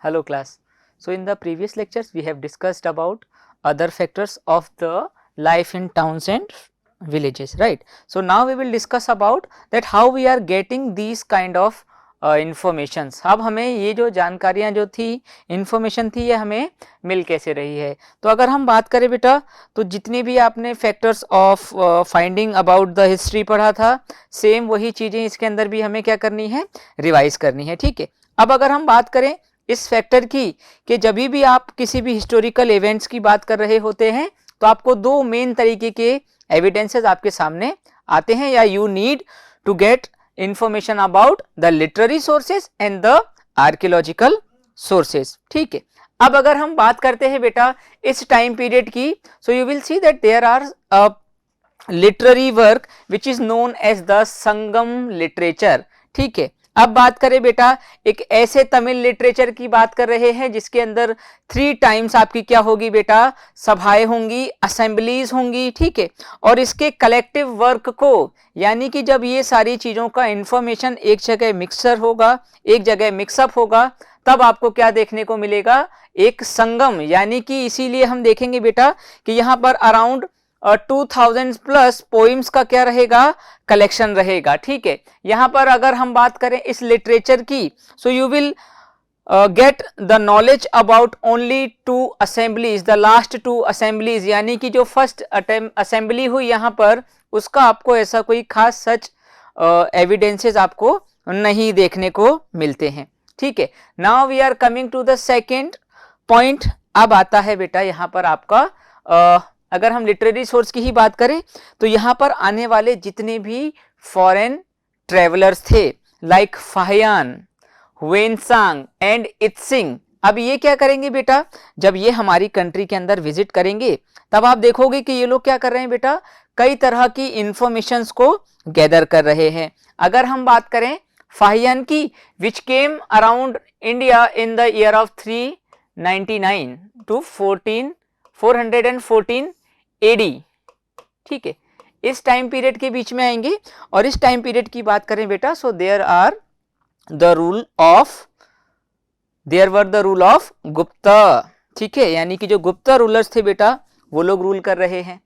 Hello class. So in the previous lectures we have discussed about other factors of the life in towns and villages, right? So now we will discuss about that how we are getting these kind of informations. अब हमें ये जो जानकारियाँ जो थी information थी ये हमें मिल कैसे रही है. तो अगर हम बात करें बेटा तो जितने भी आपने factors of finding about the history पढ़ा था सेम वही चीज़ें इसके अंदर भी हमें क्या करनी है, रिवाइज करनी है. ठीक है. अब अगर हम बात करें इस फैक्टर की कि जब भी आप किसी भी हिस्टोरिकल इवेंट्स की बात कर रहे होते हैं तो आपको दो मेन तरीके के एविडेंसेस आपके सामने आते हैं या you need to get information about the literary sources and the archaeological sources. ठीक है. अब अगर हम बात करते हैं बेटा इस टाइम पीरियड की, so you will see that there are literary work which is known as the Sangam literature. ठीक है. अब बात करें बेटा एक ऐसे तमिल लिटरेचर की बात कर रहे हैं जिसके अंदर 3 टाइम्स आपकी क्या होगी बेटा, सभाएं होंगी, असेंबलीज होंगी. ठीक है. और इसके कलेक्टिव वर्क को यानी कि जब ये सारी चीजों का इंफॉर्मेशन एक जगह मिक्सर होगा, एक जगह मिक्सअप होगा, तब आपको क्या देखने को मिलेगा, एक संगम. यानी कि इसीलिए हम देखेंगे बेटा कि यहाँ पर अराउंड 2000 प्लस पोइम्स का क्या रहेगा, कलेक्शन रहेगा. ठीक है. यहां पर अगर हम बात करें इस लिटरेचर की, so you will get the knowledge about only 2 assemblies, the last 2 assemblies. यानी कि जो फर्स्ट असेंबली हुई यहां पर उसका आपको ऐसा कोई खास सच एविडेंसेस आपको नहीं देखने को मिलते हैं. ठीक है. Now we are coming to the second point. अब आता है बेटा यहां पर आपका अगर हम लिटरेरी सोर्स की ही बात करें तो यहाँ पर आने वाले जितने भी फॉरेन ट्रेवलर्स थे like Fahien, Hiuen Tsang and Itsing. अब ये क्या करेंगे बेटा, जब ये हमारी कंट्री के अंदर विजिट करेंगे तब आप देखोगे कि ये लोग क्या कर रहे हैं बेटा, कई तरह की इंफॉर्मेशंस को गैदर कर रहे हैं. अगर हम बात करें फाहियान की which came around India in the year of 399 to 414 AD. ठीक है. इस टाइम पीरियड के बीच में आएंगे. और इस टाइम पीरियड की बात करें बेटा so there were the rule of Gupta. ठीक है. यानी कि जो गुप्ता रूलर्स थे बेटा वो लोग रूल कर रहे हैं.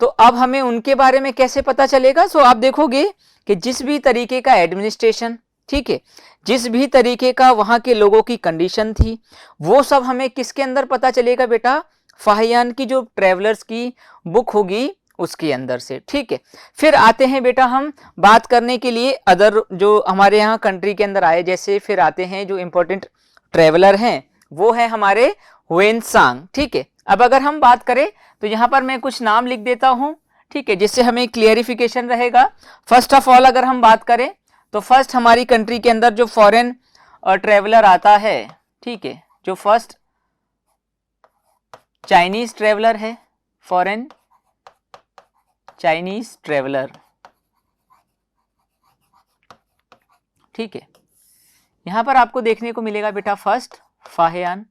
तो अब हमें उनके बारे में कैसे पता चलेगा, सो आप देखोगे कि जिस भी तरीके का एडमिनिस्ट्रेशन, ठीक है, जिस भी तरीके का वहां के लोगों की कंडीशन थी वो सब हमें किसके अंदर पता चलेगा बेटा, फाहियान की जो ट्रेवलर्स की बुक होगी उसके अंदर से. ठीक है. फिर आते हैं बेटा हम बात करने के लिए अदर जो हमारे यहाँ कंट्री के अंदर आए, जैसे फिर आते हैं जो इंपॉर्टेंट ट्रेवलर हैं वो है हमारे हुएनसांग. ठीक है. अब अगर हम बात करें तो यहाँ पर मैं कुछ नाम लिख देता हूँ. ठीक है. जिससे हमें क्लियरिफिकेशन रहेगा. फर्स्ट ऑफ ऑल अगर हम बात करें तो फर्स्ट हमारी कंट्री के अंदर जो फॉरेन ट्रेवलर आता है, ठीक है, जो फर्स्ट चाइनीज ट्रेवलर है, फॉरेन चाइनीज ट्रेवलर. ठीक है. यहां पर आपको देखने को मिलेगा बेटा फर्स्ट फाहियान,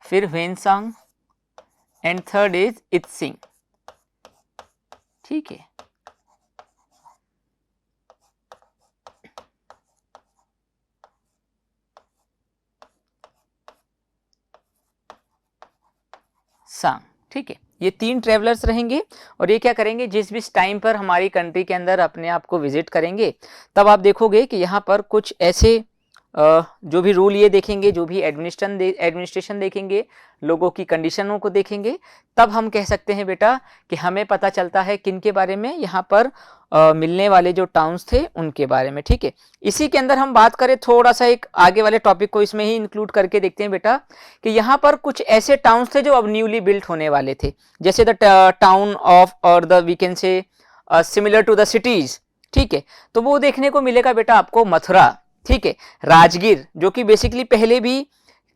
फिर Hiuen Tsang and third is Itsing. ठीक है. सांग. ठीक है. ये 3 ट्रेवलर्स रहेंगे और ये क्या करेंगे, जिस भी टाइम पर हमारी कंट्री के अंदर अपने आप को विजिट करेंगे तब आप देखोगे कि यहाँ पर कुछ ऐसे जो भी रूल ये देखेंगे, जो भी एडमिनिस्ट्रेशन देखेंगे, लोगों की कंडीशनों को देखेंगे, तब हम कह सकते हैं बेटा कि हमें पता चलता है किन के बारे में, यहाँ पर मिलने वाले जो टाउन्स थे उनके बारे में. ठीक है. इसी के अंदर हम बात करें थोड़ा सा एक आगे वाले टॉपिक को इसमें ही इंक्लूड करके देखते हैं बेटा कि यहाँ पर कुछ ऐसे टाउन्स थे जो अब न्यूली बिल्ट होने वाले थे, जैसे द टाउन ऑफ और the we can say similar to the cities. ठीक है. तो वो देखने को मिलेगा बेटा आपको मथुरा. ठीक है. राजगीर जो कि बेसिकली पहले भी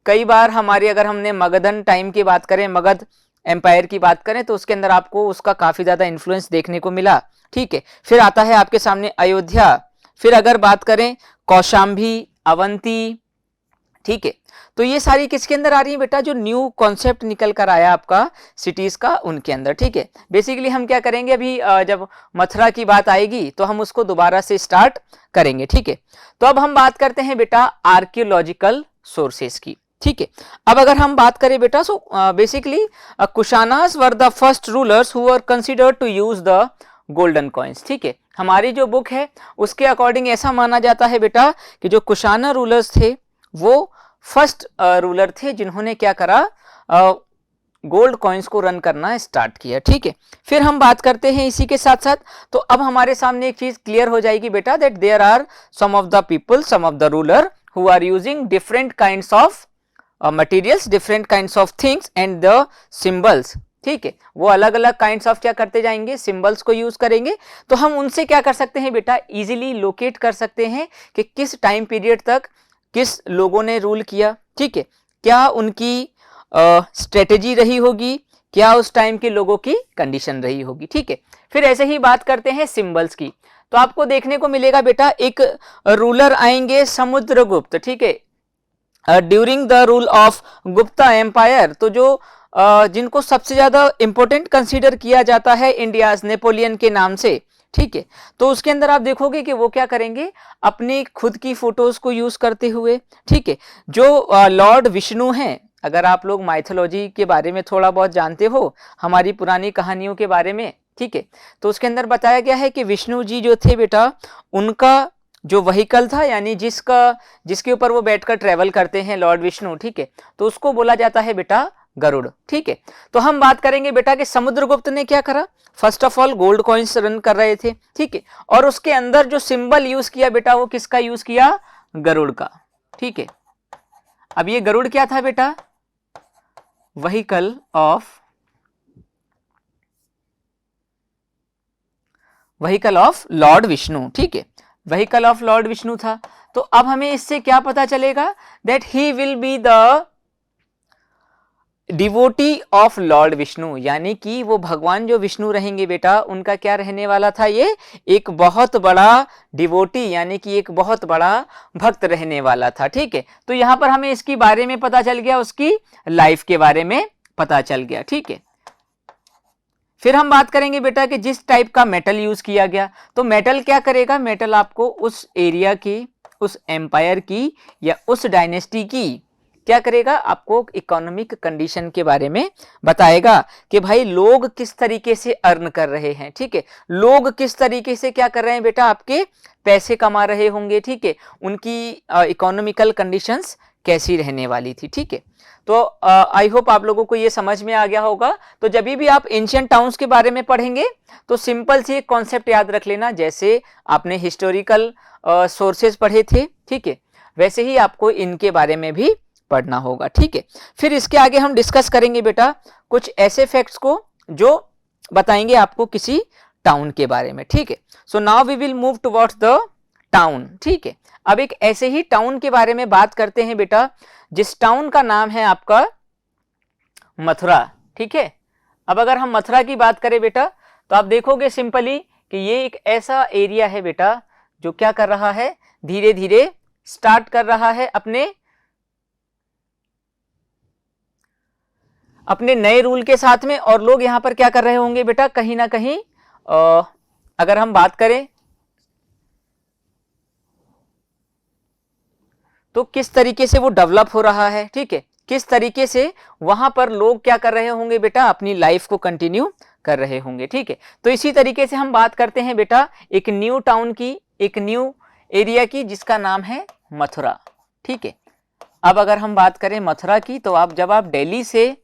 कई बार हमारे, अगर हमने मगधन टाइम की बात करें, मगध एम्पायर की बात करें तो उसके अंदर आपको उसका काफी ज्यादा इन्फ्लुएंस देखने को मिला. ठीक है. फिर आता है आपके सामने अयोध्या. फिर अगर बात करें कौशाम्बी, अवंती, ठीक है। तो ये सारी किसके अंदर आ रही है बेटा, जो न्यू कॉन्सेप्ट निकल कर आया आपका सिटीज का, उनके अंदर, ठीक है। बेसिकली हम क्या करेंगे, अभी जब मथुरा की बात आएगी तो हम उसको दोबारा से स्टार्ट करेंगे, ठीक है। तो अब हम बात करते हैं बेटा आर्कियोलॉजिकल सोर्सेस की, ठीक है। अब अगर हम बात करें बेटा, so basically Kushanas were the first rulers who were considered to use the golden coins, ठीक है। हमारी जो बुक है उसके अकॉर्डिंग ऐसा माना जाता है बेटा कि जो कुशाना रूलर्स थे वो फर्स्ट रूलर थे जिन्होंने क्या करा, गोल्ड कॉइन्स को रन करना स्टार्ट किया, ठीक है। फिर हम बात करते हैं इसी के साथ साथ, तो अब हमारे सामने एक चीज क्लियर हो जाएगी बेटा, that there are some of the people, some of the ruler who are using different kinds of materials, different kinds of things and the symbols, ठीक है। वो अलग अलग काइंड्स ऑफ क्या करते जाएंगे, सिंबल्स को यूज करेंगे। तो हम उनसे क्या कर सकते हैं बेटा, इजीली लोकेट कर सकते हैं कि किस टाइम पीरियड तक किस लोगों ने रूल किया, ठीक है। क्या उनकी स्ट्रेटेजी रही होगी, क्या उस टाइम के लोगों की कंडीशन रही होगी, ठीक है। फिर ऐसे ही बात करते हैं सिंबल्स की, तो आपको देखने को मिलेगा बेटा एक रूलर आएंगे समुद्रगुप्त, ठीक है, during the rule of Gupta empire. तो जो जिनको सबसे ज्यादा इंपॉर्टेंट कंसीडर किया जाता है इंडियाज नेपोलियन के नाम से, ठीक है। तो उसके अंदर आप देखोगे कि वो क्या करेंगे, अपनी खुद की फोटोज को यूज करते हुए, ठीक है। जो लॉर्ड विष्णु हैं, अगर आप लोग माइथोलॉजी के बारे में थोड़ा बहुत जानते हो, हमारी पुरानी कहानियों के बारे में, ठीक है, तो उसके अंदर बताया गया है कि विष्णु जी जो थे बेटा, उनका जो व्हीकल था, यानी जिसके ऊपर वो बैठकर ट्रेवल करते हैं लॉर्ड विष्णु, ठीक है, तो उसको बोला जाता है बेटा गरुड़, ठीक है। तो हम बात करेंगे बेटा कि समुद्रगुप्त ने क्या करा, first of all gold coins run कर रहे थे, ठीक है, और उसके अंदर जो सिंबल यूज किया बेटा, वो किसका यूज किया, गरुड़ का, ठीक है। अब ये गरुड़ क्या था बेटा, व्हीकल ऑफ लॉर्ड विष्णु, ठीक है, व्हीकल ऑफ लॉर्ड विष्णु था। तो अब हमें इससे क्या पता चलेगा, that he will be the devotee of Lord Vishnu, यानी कि वो भगवान जो विष्णु रहेंगे बेटा, उनका क्या रहने वाला था, ये एक बहुत बड़ा डिवोटी, यानी कि एक बहुत बड़ा भक्त रहने वाला था, ठीक है। तो यहां पर हमें इसके बारे में पता चल गया, उसकी लाइफ के बारे में पता चल गया, ठीक है। फिर हम बात करेंगे बेटा कि जिस टाइप का मेटल यूज किया गया, तो मेटल क्या करेगा, मेटल आपको उस एरिया की, उस एम्पायर की या उस डायनेस्टी की क्या करेगा, आपको इकोनॉमिक कंडीशन के बारे में बताएगा कि भाई लोग किस तरीके से अर्न कर रहे हैं, ठीक है, लोग किस तरीके से क्या कर रहे हैं बेटा, आपके पैसे कमा रहे होंगे, ठीक है, उनकी इकोनॉमिकल कंडीशंस कैसी रहने वाली थी, ठीक है। तो आई होप आप लोगों को ये समझ में आ गया होगा। तो जब भी आप एंशिएंट टाउन्स के बारे में पढ़ेंगे तो सिंपल सी एक कॉन्सेप्ट याद रख लेना, जैसे आपने हिस्टोरिकल सोर्सेज पढ़े थे, ठीक है, वैसे ही आपको इनके बारे में भी पढ़ना होगा, ठीक है। फिर इसके आगे हम डिस्कस करेंगे बेटा कुछ ऐसे फैक्ट्स को जो बताएंगे आपको किसी टाउन के बारे में, ठीक है। So now we will move towards the town, ठीक है। अब एक ऐसे ही टाउन के बारे में बात करते हैं बेटा, जिस टाउन का नाम है आपका मथुरा, ठीक है। अब अगर हम मथुरा की बात करें बेटा, तो आप देखोगे सिंपली कि ये एक ऐसा एरिया है बेटा जो क्या कर रहा है, धीरे धीरे स्टार्ट कर रहा है अपने नए रूल के साथ में, और लोग यहां पर क्या कर रहे होंगे बेटा, कहीं ना कहीं अगर हम बात करें तो किस तरीके से वो डेवलप हो रहा है, ठीक है, किस तरीके से वहां पर लोग क्या कर रहे होंगे बेटा, अपनी लाइफ को कंटिन्यू कर रहे होंगे, ठीक है। तो इसी तरीके से हम बात करते हैं बेटा एक न्यू टाउन की, एक न्यू एरिया की, जिसका नाम है मथुरा, ठीक है। अब अगर हम बात करें मथुरा की, तो आप जब आप दिल्ली से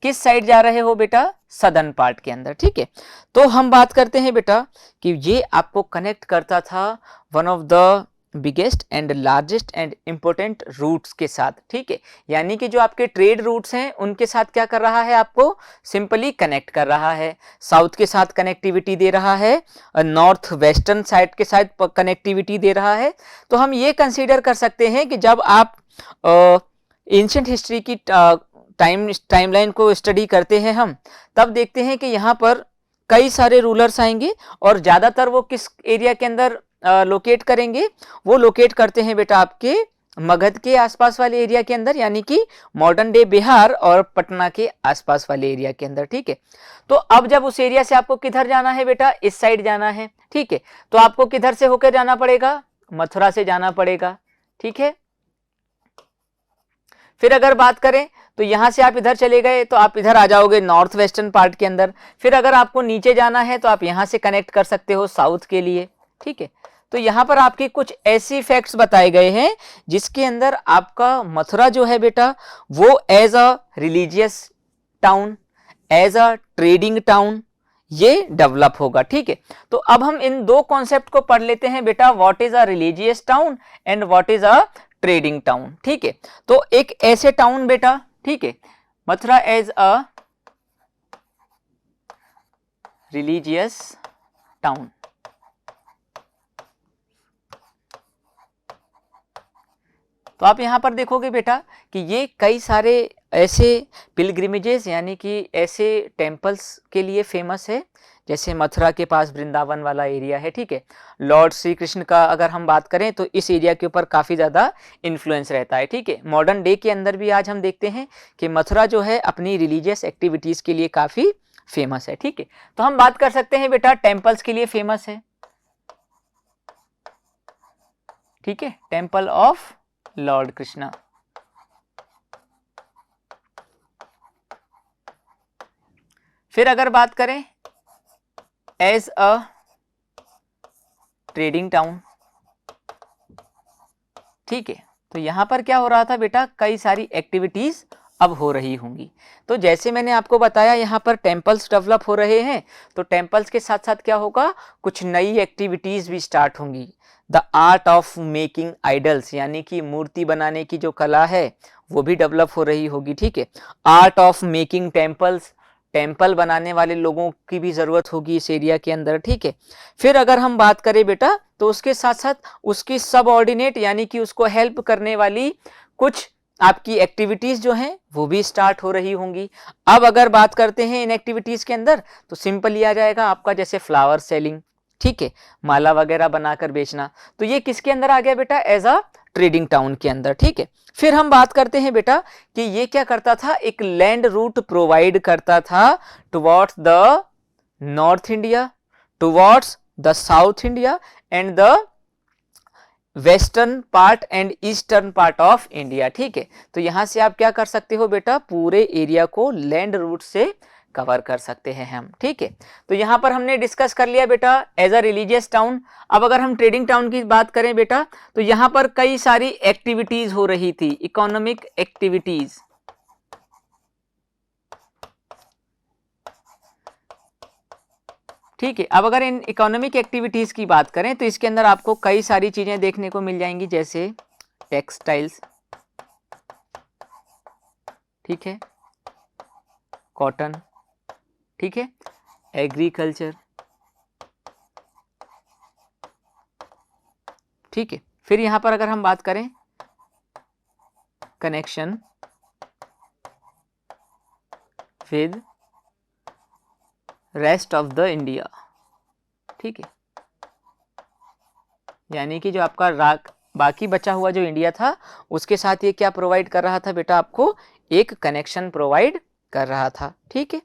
किस साइड जा रहे हो बेटा, सदर्न पार्ट के अंदर, ठीक है। तो हम बात करते हैं बेटा कि ये आपको कनेक्ट करता था one of the biggest and largest and important routes के साथ, ठीक है, यानी कि जो आपके ट्रेड रूट्स हैं उनके साथ क्या कर रहा है, आपको सिंपली कनेक्ट कर रहा है। साउथ के साथ कनेक्टिविटी दे रहा है, नॉर्थ वेस्टर्न साइड के साथ कनेक्टिविटी दे रहा है। तो हम ये कंसीडर कर सकते हैं कि जब आप एंशिएंट हिस्ट्री की टाइमलाइन को स्टडी करते हैं हम, तब देखते हैं कि यहाँ पर कई सारे रूलर्स आएंगे और ज़्यादातर वो किस एरिया के अंदर लोकेट करेंगे, वो लोकेट करते हैं बेटा आपके मगध के आसपास वाले एरिया के अंदर, यानी कि मॉडर्न डे बिहार और पटना के आसपास वाले एरिया के अंदर। ठीक है, तो अब जब उस एरिया से आपको किधर जाना है बेटा, इस साइड जाना है। ठीक है, तो आपको किधर से होकर जाना पड़ेगा, मथुरा से जाना पड़ेगा। ठीक है, फिर अगर बात करें तो यहां से आप इधर चले गए तो आप इधर आ जाओगे नॉर्थ वेस्टर्न पार्ट के अंदर। फिर अगर आपको नीचे जाना है तो आप यहां से कनेक्ट कर सकते हो साउथ के लिए। ठीक है, तो यहां पर आपके कुछ ऐसी फैक्ट्स बताए गए हैं जिसके अंदर आपका मथुरा जो है बेटा वो as a religious town, as a trading town ये डेवलप होगा। ठीक है, तो अब हम इन दो कॉन्सेप्ट को पढ़ लेते हैं बेटा, what is a religious town and what is a trading town. ठीक है, तो एक ऐसे टाउन बेटा, ठीक है, Mathura as a religious town. तो आप यहां पर देखोगे बेटा कि ये कई सारे ऐसे पिलग्रिमेजेस यानी कि ऐसे टेम्पल्स के लिए फेमस है, जैसे मथुरा के पास वृंदावन वाला एरिया है। ठीक है, लॉर्ड श्री कृष्ण का अगर हम बात करें तो इस एरिया के ऊपर काफ़ी ज़्यादा इन्फ्लुएंस रहता है। ठीक है, मॉडर्न डे के अंदर भी आज हम देखते हैं कि मथुरा जो है अपनी रिलीजियस एक्टिविटीज़ के लिए काफ़ी फेमस है। ठीक है, तो हम बात कर सकते हैं बेटा टेम्पल्स के लिए फेमस है। ठीक है, टेम्पल ऑफ लॉर्ड कृष्णा। फिर अगर बात करें एज अ ट्रेडिंग टाउन, ठीक है, तो यहां पर क्या हो रहा था बेटा, कई सारी एक्टिविटीज अब हो रही होंगी। तो जैसे मैंने आपको बताया यहां पर टेम्पल्स डेवलप हो रहे हैं, तो टेम्पल्स के साथ साथ क्या होगा, कुछ नई एक्टिविटीज भी स्टार्ट होंगी। The art of making idols यानी कि मूर्ति बनाने की जो कला है वो भी डेवलप हो रही होगी। ठीक है, art of making temples, temple बनाने वाले लोगों की भी जरूरत होगी इस एरिया के अंदर। ठीक है, फिर अगर हम बात करें बेटा तो उसके साथ साथ उसकी सबऑर्डिनेट यानी कि उसको हेल्प करने वाली कुछ आपकी एक्टिविटीज जो हैं वो भी स्टार्ट हो रही होंगी। अब अगर बात करते हैं इन एक्टिविटीज के अंदर तो सिंपल ही आ जाएगा आपका, जैसे फ्लावर सेलिंग, ठीक है, माला वगैरह बनाकर बेचना, तो ये किसके अंदर आ गया बेटा, एज अ ट्रेडिंग टाउन के अंदर। ठीक है, फिर हम बात करते हैं बेटा कि ये क्या करता था, एक लैंड रूट प्रोवाइड करता था towards the north India, towards the south India and the western part and eastern part of India. ठीक है, तो यहां से आप क्या कर सकते हो बेटा, पूरे एरिया को लैंड रूट से कवर कर सकते हैं हम। ठीक है, तो यहां पर हमने डिस्कस कर लिया बेटा एज अ रिलीजियस टाउन। अब अगर हम ट्रेडिंग टाउन की बात करें बेटा तो यहां पर कई सारी एक्टिविटीज हो रही थी, इकोनॉमिक एक्टिविटीज। ठीक है, अब अगर इन इकोनॉमिक एक्टिविटीज की बात करें तो इसके अंदर आपको कई सारी चीजें देखने को मिल जाएंगी, जैसे टेक्सटाइल्स, ठीक है, कॉटन, ठीक है, एग्रीकल्चर, ठीक है, फिर यहां पर अगर हम बात करें connection with rest of the India, ठीक है, यानी कि जो आपका बाकी बचा हुआ जो इंडिया था उसके साथ ये क्या प्रोवाइड कर रहा था बेटा, आपको एक कनेक्शन प्रोवाइड कर रहा था। ठीक है,